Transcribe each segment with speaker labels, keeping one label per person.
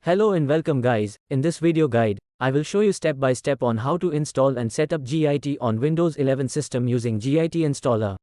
Speaker 1: Hello and welcome guys. In this video guide, I will show you step by step on how to install and set up Git on Windows 11 system using Git installer.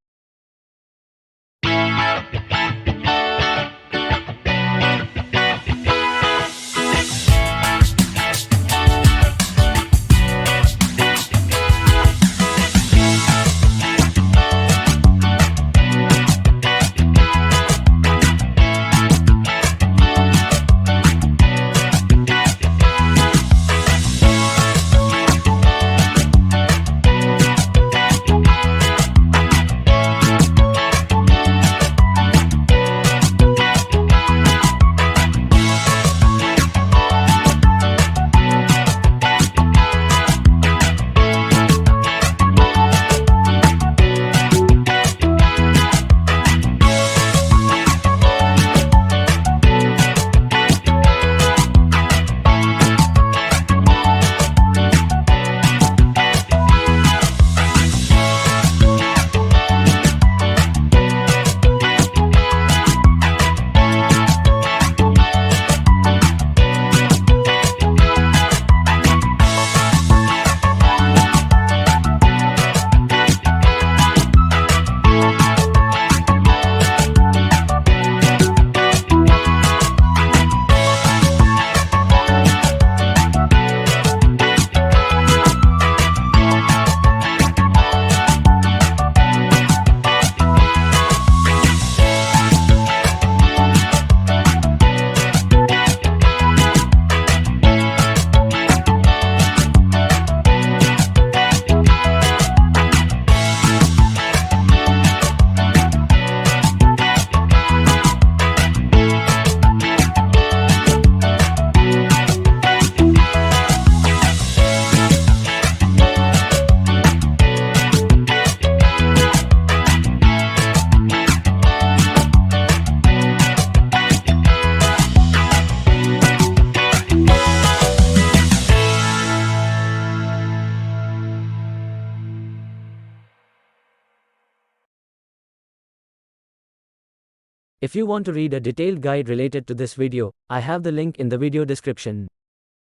Speaker 1: If you want to read a detailed guide related to this video, I have the link in the video description.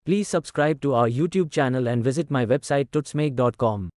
Speaker 1: Please subscribe to our YouTube channel and visit my website tutsmake.com.